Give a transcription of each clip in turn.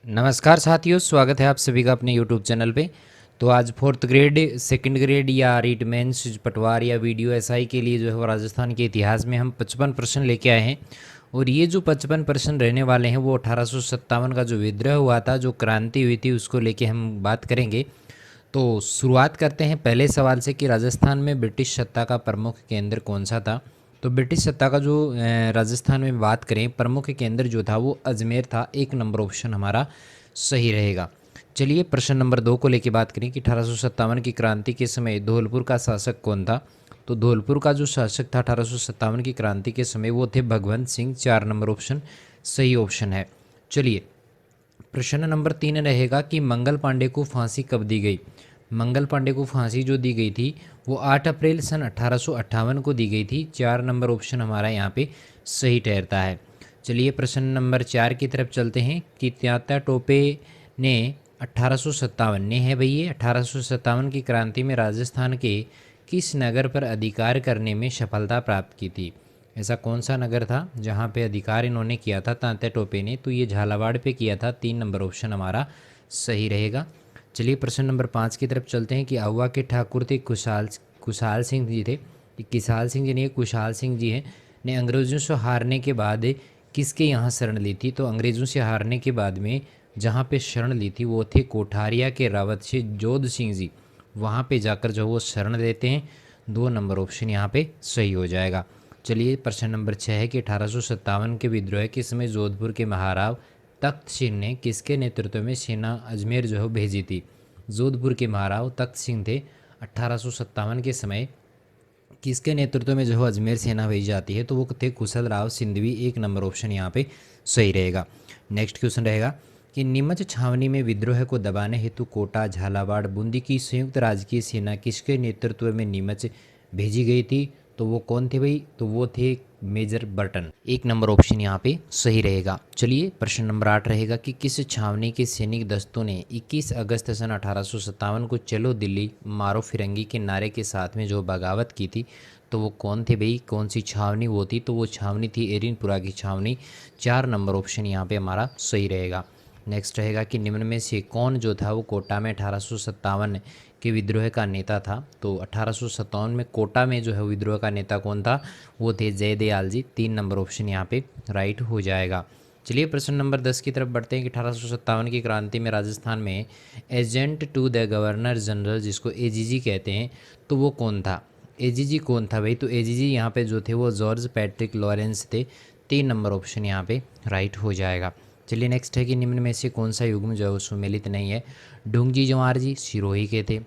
नमस्कार साथियों, स्वागत है आप सभी का अपने यूट्यूब चैनल पे। तो आज फोर्थ ग्रेड, सेकंड ग्रेड या रीट मेंस, पटवार या वीडियो एसआई के लिए जो है वो राजस्थान के इतिहास में हम 55 प्रश्न लेके आए हैं। और ये जो 55 प्रश्न रहने वाले हैं वो 1857 का जो विद्रोह हुआ था, जो क्रांति हुई थी, उसको लेके हम बात करेंगे। तो शुरुआत करते हैं पहले सवाल से कि राजस्थान में ब्रिटिश सत्ता का प्रमुख केंद्र कौन सा था। तो ब्रिटिश सत्ता का जो राजस्थान में बात करें, प्रमुख केंद्र जो था वो अजमेर था। एक नंबर ऑप्शन हमारा सही रहेगा। चलिए प्रश्न नंबर 2 को लेके बात करें कि 1857 की क्रांति के समय धौलपुर का शासक कौन था। तो धौलपुर का जो शासक था 1857 की क्रांति के समय वो थे भगवंत सिंह। 4 नंबर ऑप्शन सही ऑप्शन है। चलिए प्रश्न नंबर 3 रहेगा कि मंगल पांडे को फांसी कब दी गई। मंगल पांडे को फांसी जो दी गई थी वो 8 अप्रैल सन 1858 को दी गई थी। 4 नंबर ऑप्शन हमारा यहाँ पे सही ठहरता है। चलिए प्रश्न नंबर 4 की तरफ चलते हैं कि तात्या टोपे ने 1857 ने है भैया 1857 की क्रांति में राजस्थान के किस नगर पर अधिकार करने में सफलता प्राप्त की थी। ऐसा कौन सा नगर था जहाँ पे अधिकार इन्होंने किया था तात्या टोपे ने। तो ये झालावाड़ पे किया था। 3 नंबर ऑप्शन हमारा सही रहेगा। चलिए प्रश्न नंबर 5 की तरफ चलते हैं कि आहुआ के ठाकुर थे कुशाल कुशाल सिंह जी थे। किसाल सिंह जी नहीं, कुशाल सिंह जी हैं, ने अंग्रेज़ों से हारने के बाद किसके यहाँ शरण ली थी। तो अंग्रेज़ों से हारने के बाद में जहाँ पे शरण ली थी वो थे कोठारिया के रावत से जोध सिंह जी। वहाँ पे जाकर जो वो शरण लेते हैं। 2 नंबर ऑप्शन यहाँ पे सही हो जाएगा। चलिए प्रश्न नंबर 6 है कि 1857 के विद्रोह के समय जोधपुर के महाराव तख्त सिंह ने किसके नेतृत्व में सेना अजमेर जो है भेजी थी। जोधपुर के महाराव तख्त सिंह थे। 1857 के समय किसके नेतृत्व में जो है अजमेर सेना भेजी जाती है। तो वो थे कुशल राव सिंधवी। 1 नंबर ऑप्शन यहाँ पे सही रहेगा। नेक्स्ट क्वेश्चन रहेगा कि नीमच छावनी में विद्रोह को दबाने हेतु कोटा, झालावाड़, बूंदी की संयुक्त राजकीय सेना किसके नेतृत्व में नीमच भेजी गई थी। तो वो कौन थे भाई। तो वो थे मेजर बर्टन। 1 नंबर ऑप्शन यहाँ पे सही रहेगा। चलिए प्रश्न नंबर 8 रहेगा कि किस छावनी के सैनिक दस्तों ने 21 अगस्त सन 1857 को चलो दिल्ली मारो फिरंगी के नारे के साथ में जो बगावत की थी। तो वो कौन थे भाई, कौन सी छावनी वो थी। तो वो छावनी थी एरिनपुरा की छावनी। 4 नंबर ऑप्शन यहाँ पे हमारा सही रहेगा। नेक्स्ट रहेगा कि निम्न में से कौन जो था वो कोटा में 1857 के विद्रोह का नेता था। तो 1857 में कोटा में जो है विद्रोह का नेता कौन था, वो थे जयदयाल जी। 3 नंबर ऑप्शन यहाँ पे राइट हो जाएगा। चलिए प्रश्न नंबर 10 की तरफ बढ़ते हैं कि 1857 की क्रांति में राजस्थान में agent to the governor general, जिसको एजीजी कहते हैं, तो वो कौन था। एजीजी कौन था भाई। तो एजीजी यहाँ पे जो थे वो जॉर्ज पैट्रिक लॉरेंस थे। 3 नंबर ऑप्शन यहाँ पे राइट हो जाएगा। चलिए नेक्स्ट है कि निम्न में से कौन सा युग्म जो है सुमेलित नहीं है। ढूंगजी जवाहर जी सिरोही के थे,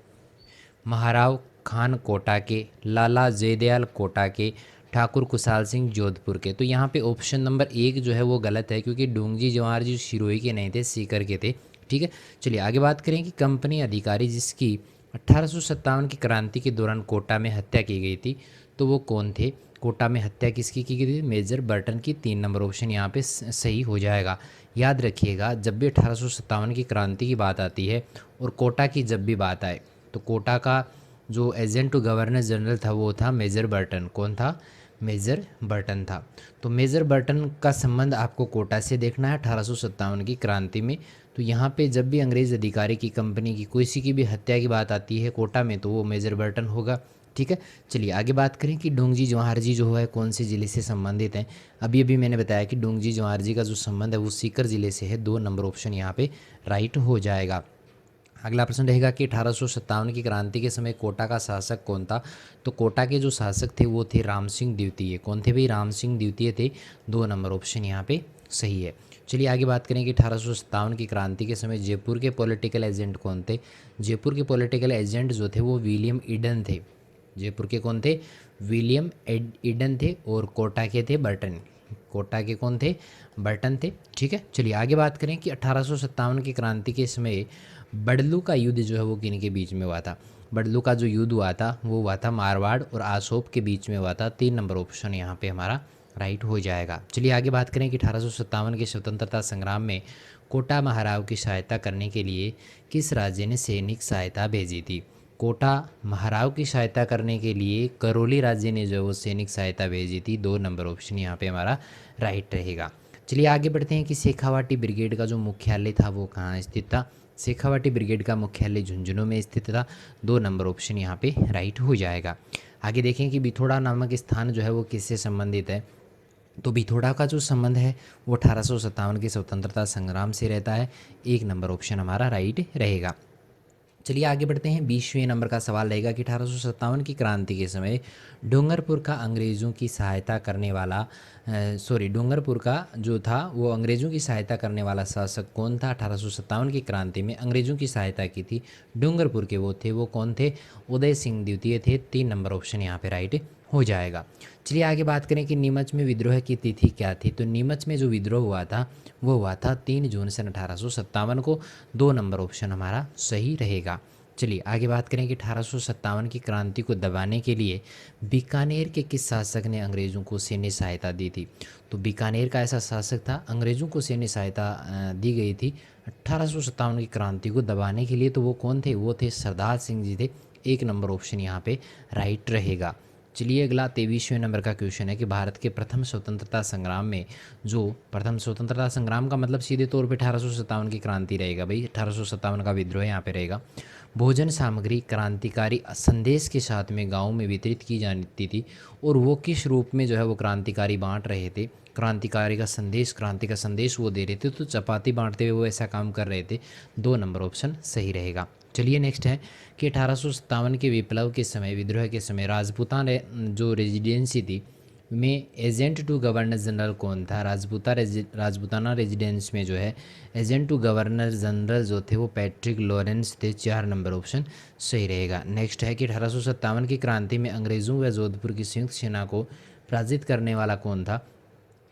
महाराव खान कोटा के, लाला जयदयाल कोटा के, ठाकुर कुशाल सिंह जोधपुर के। तो यहाँ पे ऑप्शन नंबर 1 जो है वो गलत है, क्योंकि ढूंगजी जवाहर जी सिरोही के नहीं थे, सीकर के थे। ठीक है। चलिए आगे बात करें कि कंपनी अधिकारी जिसकी 1857 की क्रांति के दौरान कोटा में हत्या की गई थी, तो वो कौन थे। कोटा में हत्या किसकी की गई थी। मेजर बर्टन की। 3 नंबर ऑप्शन यहाँ पे सही हो जाएगा। याद रखिएगा जब भी 1857 की क्रांति की बात आती है और कोटा की जब भी बात आए, तो कोटा का जो एजेंट टू गवर्नर जनरल था वो था मेजर बर्टन। कौन था। मेजर बर्टन था। तो मेजर बर्टन का संबंध आपको कोटा से देखना है 1857 की क्रांति में। तो यहाँ पे जब भी अंग्रेज़ अधिकारी की कंपनी की किसी की भी हत्या की बात आती है कोटा में, तो वो मेजर बर्टन होगा। ठीक है। चलिए आगे बात करें कि ढूंगजी जवाहर जी जो है कौन से ज़िले से संबंधित हैं। अभी अभी मैंने बताया कि ढूंगजी जवाहर जी का जो संबंध है वो सीकर ज़िले से है। 2 नंबर ऑप्शन यहाँ पे राइट हो जाएगा। अगला प्रश्न रहेगा कि 1857 की क्रांति के समय कोटा का शासक कौन था। तो कोटा के जो शासक थे वो थे राम सिंह द्वितीय। कौन थे भाई। राम सिंह द्वितीय थे। 2 नंबर ऑप्शन यहाँ पे सही है। चलिए आगे बात करें कि 1857 की क्रांति के समय जयपुर के पॉलिटिकल एजेंट कौन थे। जयपुर के पॉलिटिकल एजेंट जो थे वो विलियम ईडन थे। जयपुर के कौन थे। विलियम ईडन थे। और कोटा के थे बर्टन। कोटा के कौन थे। बर्टन थे। ठीक है। चलिए आगे बात करें कि 1857 की क्रांति के समय बडलू का युद्ध जो है वो किन के बीच में हुआ था। बडलू का जो युद्ध हुआ था वो हुआ था मारवाड़ और आसोप के बीच में हुआ था। 3 नंबर ऑप्शन यहाँ पे हमारा राइट हो जाएगा। चलिए आगे बात करें कि 1857 के स्वतंत्रता संग्राम में कोटा महाराव की सहायता करने के लिए किस राज्य ने सैनिक सहायता भेजी थी। कोटा महाराव की सहायता करने के लिए करौली राज्य ने जो वो सैनिक सहायता भेजी थी। 2 नंबर ऑप्शन यहाँ पे हमारा राइट रहेगा। चलिए आगे बढ़ते हैं कि शेखावाटी ब्रिगेड का जो मुख्यालय था वो कहाँ स्थित था। शेखावाटी ब्रिगेड का मुख्यालय झुंझुनू में स्थित था। 2 नंबर ऑप्शन यहाँ पे राइट हो जाएगा। आगे देखें कि बिथोड़ा नामक स्थान जो है वो किससे संबंधित है। तो बिथोड़ा का जो संबंध है वो 1857 के स्वतंत्रता संग्राम से रहता है। 1 नंबर ऑप्शन हमारा राइट रहेगा। चलिए आगे बढ़ते हैं। 20वें नंबर का सवाल रहेगा कि 1857 की क्रांति के समय डूंगरपुर का अंग्रेज़ों की सहायता करने वाला डूंगरपुर का जो था वो अंग्रेज़ों की सहायता करने वाला शासक कौन था। 1857 की क्रांति में अंग्रेज़ों की सहायता की थी डूंगरपुर के, वो कौन थे। उदय सिंह द्वितीय थे। 3 नंबर ऑप्शन यहाँ पे राइट हो जाएगा। चलिए आगे बात करें कि नीमच में विद्रोह की तिथि क्या थी। तो नीमच में जो विद्रोह हुआ था वो हुआ था 3 जून सन 1857 को। 2 नंबर ऑप्शन हमारा सही रहेगा। चलिए आगे बात करें कि 1857 की क्रांति को दबाने के लिए बीकानेर के किस शासक ने अंग्रेज़ों को सैन्य सहायता दी थी। तो बीकानेर का ऐसा शासक था, अंग्रेज़ों को सैन्य सहायता दी गई थी 1857 की क्रांति को दबाने के लिए। तो वो कौन थे, वो थे सरदार सिंह जी थे। 1 नंबर ऑप्शन यहाँ पे राइट रहेगा। चलिए अगला 23वें नंबर का क्वेश्चन है कि भारत के प्रथम स्वतंत्रता संग्राम में जो प्रथम स्वतंत्रता संग्राम का मतलब सीधे तौर पे 1857 की क्रांति रहेगा भाई। 1857 का विद्रोह यहाँ पे रहेगा। भोजन सामग्री क्रांतिकारी संदेश के साथ में गाँव में वितरित की जाती थी और वो किस रूप में जो है वो क्रांतिकारी बांट रहे थे। क्रांतिकारी का संदेश, क्रांति का संदेश वो दे रहे थे, तो चपाती बांटते हुए वो ऐसा काम कर रहे थे। 2 नंबर ऑप्शन सही रहेगा। चलिए नेक्स्ट है कि 1857 के विप्लव के समय, विद्रोह के समय राजपूताना जो रेजिडेंसी थी में एजेंट टू गवर्नर जनरल कौन था। राजपूताना रेजिडेंस में जो है एजेंट टू गवर्नर जनरल जो थे वो पैट्रिक लॉरेंस थे। 4 नंबर ऑप्शन सही रहेगा। नेक्स्ट है कि 1857 की क्रांति में अंग्रेज़ों व जोधपुर की संयुक्त सेना को पराजित करने वाला कौन था।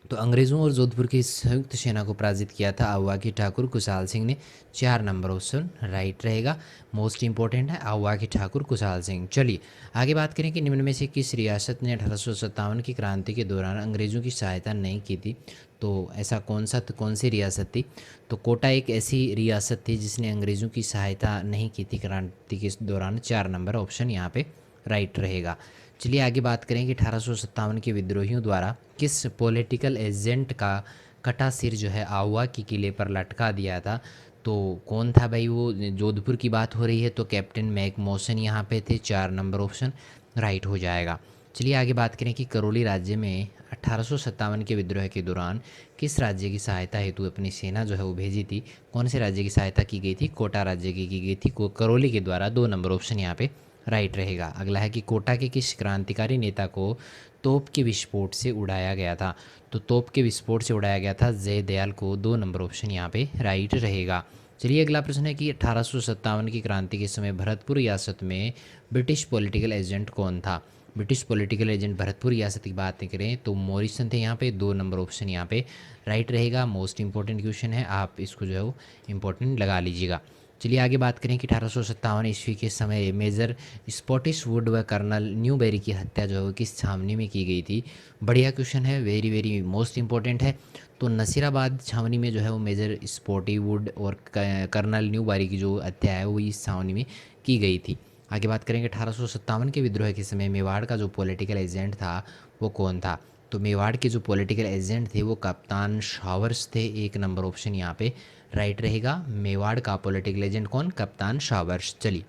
तो अंग्रेज़ों और जोधपुर की संयुक्त सेना को पराजित किया था आहुआ ठाकुर कुशाल सिंह ने। 4 नंबर ऑप्शन राइट रहेगा। मोस्ट इंपॉर्टेंट है आहुआ ठाकुर कुशाल सिंह। चलिए आगे बात करें कि निम्न में से किस रियासत ने 1857 की क्रांति के दौरान अंग्रेज़ों की सहायता नहीं की थी। तो ऐसा कौन सी रियासत थी। तो कोटा एक ऐसी रियासत थी जिसने अंग्रेज़ों की सहायता नहीं की थी क्रांति के दौरान। 4 नंबर ऑप्शन यहाँ पे राइट रहेगा। चलिए आगे बात करें कि 1857 के विद्रोहियों द्वारा किस पॉलिटिकल एजेंट का कटा सिर जो है आहुआ की किले पर लटका दिया था। तो कौन था भाई वो। जोधपुर की बात हो रही है तो कैप्टन मैक मॉसन यहाँ पे थे। 4 नंबर ऑप्शन राइट हो जाएगा। चलिए आगे बात करें कि करौली राज्य में 1857 के विद्रोह के दौरान किस राज्य की सहायता हेतु अपनी सेना जो है वो भेजी थी। कौन से राज्य की सहायता की गई थी। कोटा राज्य की गई थी करौली के द्वारा। 2 नंबर ऑप्शन यहाँ पे राइट रहेगा। अगला है कि कोटा के किस क्रांतिकारी नेता को तोप के विस्फोट से उड़ाया गया था। तो तोप के विस्फोट से उड़ाया गया था जयदयाल को। 2 नंबर ऑप्शन यहाँ पे राइट रहेगा। चलिए अगला प्रश्न है कि 1857 की क्रांति के समय भरतपुर रियासत में ब्रिटिश पॉलिटिकल एजेंट कौन था। ब्रिटिश पॉलिटिकल एजेंट भरतपुर रियासत की बात करें तो मॉरिसन थे यहाँ पे। 2 नंबर ऑप्शन यहाँ पे राइट रहेगा। मोस्ट इंपॉर्टेंट क्वेश्चन है, आप इसको जो है वो इंपॉर्टेंट लगा लीजिएगा। चलिए आगे बात करें कि 1857 ईस्वी के समय मेजर स्पॉटिश वुड व कर्नल न्यूबेरी की हत्या जो है किस छावनी में की गई थी। बढ़िया क्वेश्चन है, वेरी वेरी मोस्ट इंपॉर्टेंट है। तो नसीराबाद छावनी में जो है वो मेजर स्पॉटी वुड और कर्नल न्यूबेरी की जो हत्या है वो इस छावनी में की गई थी। आगे बात करेंगे 1857 के विद्रोह के समय मेवाड़ का जो पॉलिटिकल एजेंट था वो कौन था। तो मेवाड़ के जो पॉलिटिकल एजेंट थे वो कप्तान शावर्स थे। 1 नंबर ऑप्शन यहाँ पे राइट रहेगा। मेवाड़ का पॉलिटिकल एजेंट कौन, कप्तान शावर्स। चलिए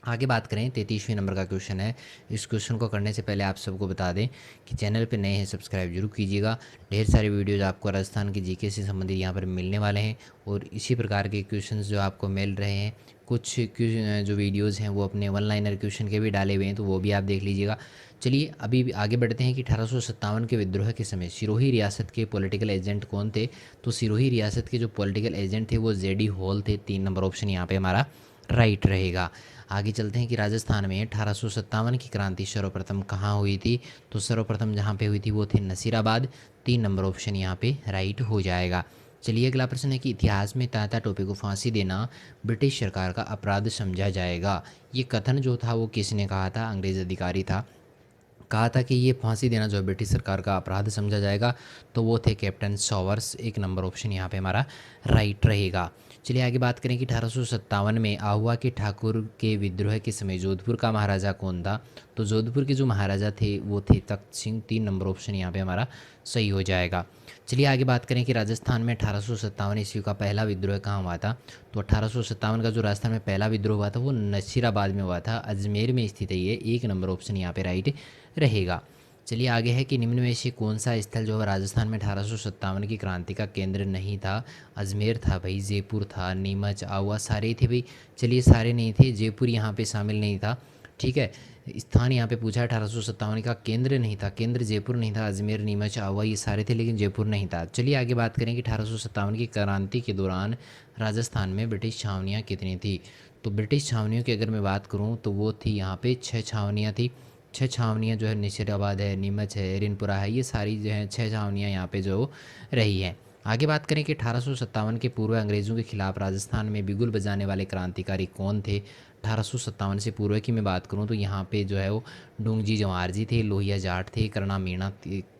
आगे बात करें 33वें नंबर का क्वेश्चन है। इस क्वेश्चन को करने से पहले आप सबको बता दें कि चैनल पे नए हैं सब्सक्राइब जरूर कीजिएगा। ढेर सारे वीडियोज़ आपको राजस्थान की जीके से संबंधित यहाँ पर मिलने वाले हैं और इसी प्रकार के क्वेश्चंस जो आपको मिल रहे हैं। कुछ जो वीडियोज़ हैं वो अपने वन लाइनर क्वेश्चन के भी डाले हुए हैं, तो वो भी आप देख लीजिएगा। चलिए अभी आगे बढ़ते हैं कि 1857 के विद्रोह के समय सिरोही रियासत के पॉलिटिकल एजेंट कौन थे। तो सिरोही रियासत के जो पॉलिटिकल एजेंट थे वो जेडी हॉल थे। 3 नंबर ऑप्शन यहाँ पे हमारा राइट रहेगा। आगे चलते हैं कि राजस्थान में 1857 की क्रांति सर्वप्रथम कहाँ हुई थी। तो सर्वप्रथम जहाँ पे हुई थी वो थी नसीराबाद। 3 नंबर ऑप्शन यहाँ पे राइट हो जाएगा। चलिए अगला प्रश्न है कि इतिहास में तात्या टोपे को फांसी देना ब्रिटिश सरकार का अपराध समझा जाएगा। ये कथन जो था वो किसने कहा था, अंग्रेज अधिकारी था, कहा था कि ये फांसी देना जो है ब्रिटिश सरकार का अपराध समझा जाएगा। तो वो थे कैप्टन सॉवर्स। 1 नंबर ऑप्शन यहाँ पे हमारा राइट रहेगा। चलिए आगे बात करें कि 1857 में आहुआ के ठाकुर के विद्रोह के समय जोधपुर का महाराजा कौन था। तो जोधपुर के जो महाराजा थे वो थे तख्त सिंह। 3 नंबर ऑप्शन यहाँ पे हमारा सही हो जाएगा। चलिए आगे बात करें कि राजस्थान में 1857 ईस्वी का पहला विद्रोह कहाँ हुआ था। तो 1857 का जो राजस्थान में पहला विद्रोह हुआ था वो नसीराबाद में हुआ था, अजमेर में स्थित है ये। एक नंबर ऑप्शन यहाँ पे राइट रहेगा। चलिए आगे है कि निम्न में से कौन सा स्थल जो है राजस्थान में 1857 की क्रांति का केंद्र नहीं था। अजमेर था भाई, जयपुर था, नीमच, आहुआ, सारे थे भाई। चलिए सारे नहीं थे, जयपुर यहाँ पे शामिल नहीं था। ठीक है, स्थान यहाँ पे पूछा 1857 का, केंद्र नहीं था, केंद्र जयपुर नहीं था। अजमेर, नीमच, आहुआ ये सारे थे लेकिन जयपुर नहीं था। चलिए आगे बात करें कि 1857 की क्रांति के दौरान राजस्थान में ब्रिटिश छावनियाँ कितनी थी। तो ब्रिटिश छावनियों की अगर मैं बात करूँ तो वो थी यहाँ पे 6 छावनियाँ थी। 6 छावनियाँ जो है नसीराबाद है, नीमच है, रिनपुरा है, ये सारी जो है 6 छावनियाँ यहाँ पे जो रही हैं। आगे बात करें कि 1857 के पूर्व अंग्रेज़ों के खिलाफ राजस्थान में बिगुल बजाने वाले क्रांतिकारी कौन थे। 1857 से पूर्व की मैं बात करूं तो यहाँ पे जो है वो डोंगजी जवाहर जी थे, लोहिया जाट थे, करना मीणा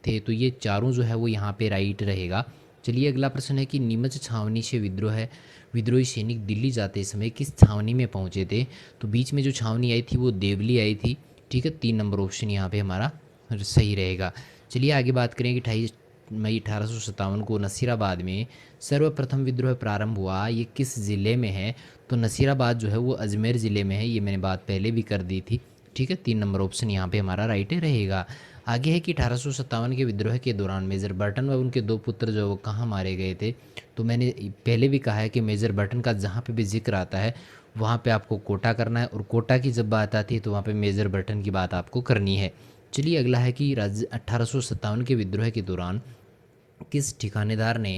थे। तो ये चारों जो है वो यहाँ पे राइट रहेगा। चलिए अगला प्रश्न है कि नीमच छावनी से विद्रोही सैनिक दिल्ली जाते समय किस छावनी में पहुँचे थे। तो बीच में जो छावनी आई थी वो देवली आई थी। ठीक है, 3 नंबर ऑप्शन यहाँ पे हमारा सही रहेगा। चलिए आगे बात करें कि 28 मई 1857 को नसीराबाद में सर्वप्रथम विद्रोह प्रारंभ हुआ, ये किस ज़िले में है। तो नसीराबाद जो है वो अजमेर ज़िले में है, ये मैंने बात पहले भी कर दी थी। ठीक है, 3 नंबर ऑप्शन यहाँ पे हमारा राइट रहेगा। आगे है कि 1857 के विद्रोह के दौरान मेजर बर्टन व उनके 2 पुत्र जो वो कहाँ मारे गए थे। तो मैंने पहले भी कहा है कि मेजर बर्टन का जहाँ पे भी जिक्र आता है वहाँ पे आपको कोटा करना है, और कोटा की जब बात आती है तो वहाँ पे मेजर बर्टन की बात आपको करनी है। चलिए अगला है कि 1857 के विद्रोह के दौरान किस ठिकानेदार ने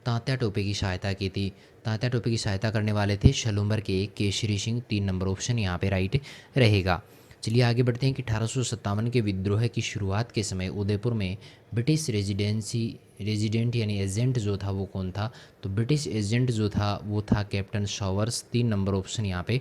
तात्या टोपे की सहायता की थी। तात्या टोपे की सहायता करने वाले थे शलूम्बर के केशरी सिंह। 3 नंबर ऑप्शन यहाँ पे राइट रहेगा। चलिए आगे बढ़ते हैं कि 1857 के विद्रोह की शुरुआत के समय उदयपुर में ब्रिटिश रेजिडेंट यानी एजेंट जो था वो कौन था। तो ब्रिटिश एजेंट जो था वो था कैप्टन शॉवर्स। 3 नंबर ऑप्शन यहाँ पे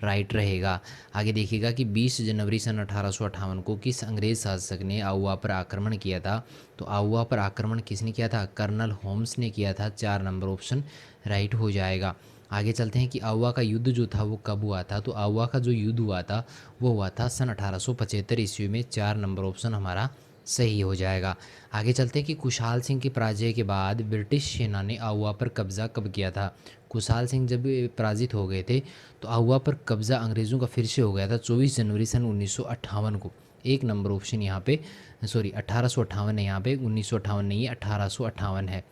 राइट रहेगा। आगे देखिएगा कि 20 जनवरी सन 1858 को किस अंग्रेज शासक ने आहुआ पर आक्रमण किया था। तो आहुआ पर आक्रमण किसने किया था, कर्नल होम्स ने किया था। 4 नंबर ऑप्शन राइट हो जाएगा। आगे चलते हैं कि आहुआ का युद्ध जो था वो कब हुआ था। तो आहुआ का जो युद्ध हुआ था वो हुआ था सन 1875 ईस्वी में। 4 नंबर ऑप्शन हमारा सही हो जाएगा। आगे चलते हैं कि कुशाल सिंह की पराजय के बाद ब्रिटिश सेना ने आहुआ पर कब्जा कब किया था। कुशाल सिंह जब पराजित हो गए थे तो आहुआ पर कब्जा अंग्रेज़ों का फिर से हो गया था 24 जनवरी सन 1958 को। 1 नंबर ऑप्शन यहाँ पे सॉरी 1858 है, यहाँ पे 1958 नहीं है, 1858 है।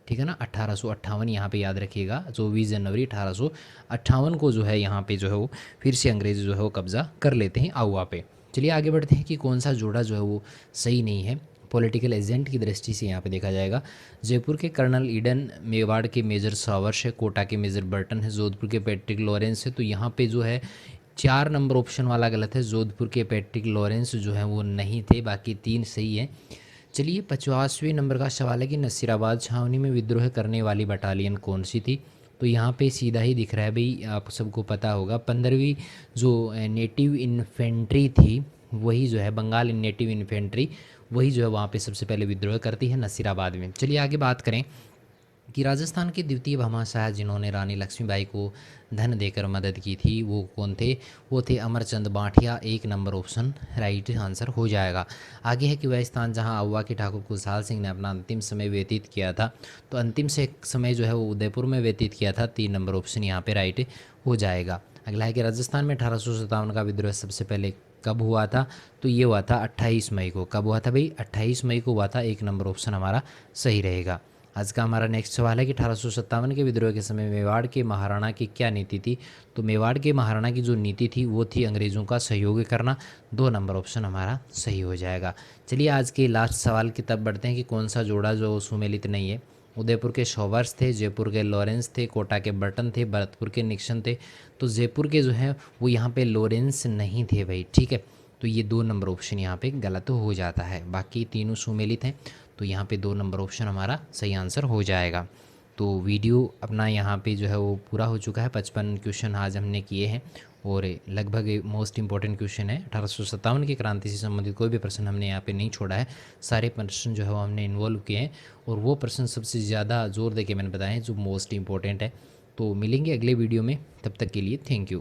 ठीक है ना, 1858 यहाँ पे याद रखिएगा। 24 जनवरी 1858 को जो है यहाँ पे जो है वो फिर से अंग्रेज जो है वो कब्ज़ा कर लेते हैं आहुआ पे। चलिए आगे बढ़ते हैं कि कौन सा जोड़ा जो है वो सही नहीं है पॉलिटिकल एजेंट की दृष्टि से। यहाँ पे देखा जाएगा जयपुर के कर्नल ईडन, मेवाड़ के मेजर सावर्स है, कोटा के मेजर बर्टन है, जोधपुर के पैट्रिक लॉरेंस है। तो यहाँ पे जो है 4 नंबर ऑप्शन वाला गलत है। जोधपुर के पैट्रिक लॉरेंस जो है वो नहीं थे, बाकी 3 सही है। चलिए 50वें नंबर का सवाल है कि नसीराबाद छावनी में विद्रोह करने वाली बटालियन कौन सी थी। तो यहाँ पे सीधा ही दिख रहा है भाई, आप सबको पता होगा 15वीं जो नेटिव इन्फेंट्री थी वही जो है बंगाल नेटिव इन्फेंट्री, वही जो है वहाँ पे सबसे पहले विद्रोह करती है नसीराबाद में। चलिए आगे बात करें कि राजस्थान के द्वितीय भामाशाह जिन्होंने रानी लक्ष्मीबाई को धन देकर मदद की थी वो कौन थे। वो थे Amarchand Banthia. 1 number option right answer हो जाएगा। आगे है कि वह स्थान जहां आहुआ के ठाकुर खुशहाल सिंह ने अपना अंतिम समय व्यतीत किया था। तो अंतिम से समय जो है वो उदयपुर में व्यतीत किया था। 3 नंबर ऑप्शन यहाँ पे राइट हो जाएगा। अगला है कि राजस्थान में 1857 का विद्रोह सबसे पहले कब हुआ था। तो ये हुआ था 28 मई को। कब हुआ था भाई, 28 मई को हुआ था। 1 नंबर ऑप्शन हमारा सही रहेगा। आज का हमारा नेक्स्ट सवाल है कि 1857 के विद्रोह के समय मेवाड़ के महाराणा की क्या नीति थी। तो मेवाड़ के महाराणा की जो नीति थी वो थी अंग्रेज़ों का सहयोग करना। 2 नंबर ऑप्शन हमारा सही हो जाएगा। चलिए आज के लास्ट सवाल की तब बढ़ते हैं कि कौन सा जोड़ा जो सुमेलित नहीं है। उदयपुर के शॉवर्स थे, जयपुर के लॉरेंस थे, कोटा के बर्टन थे, भरतपुर के निक्सन थे। तो जयपुर के जो है वो यहाँ पे लॉरेंस नहीं थे भाई। ठीक है, तो ये 2 नंबर ऑप्शन यहाँ पे गलत हो जाता है, बाकी तीनों सुमेलित हैं। तो यहाँ पे 2 नंबर ऑप्शन हमारा सही आंसर हो जाएगा। तो वीडियो अपना यहाँ पे जो है वो पूरा हो चुका है। 55 क्वेश्चन आज हमने किए हैं और लगभग मोस्ट इंपॉर्टेंट क्वेश्चन है। 1857 की क्रांति से संबंधित कोई भी प्रश्न हमने यहाँ पे नहीं छोड़ा है। सारे प्रश्न जो है वो हमने इन्वॉल्व किए हैं और वो प्रश्न सबसे ज़्यादा जोर दे के मैंने बताए हैं जो मोस्ट इंपॉर्टेंट है। तो मिलेंगे अगले वीडियो में, तब तक के लिए थैंक यू।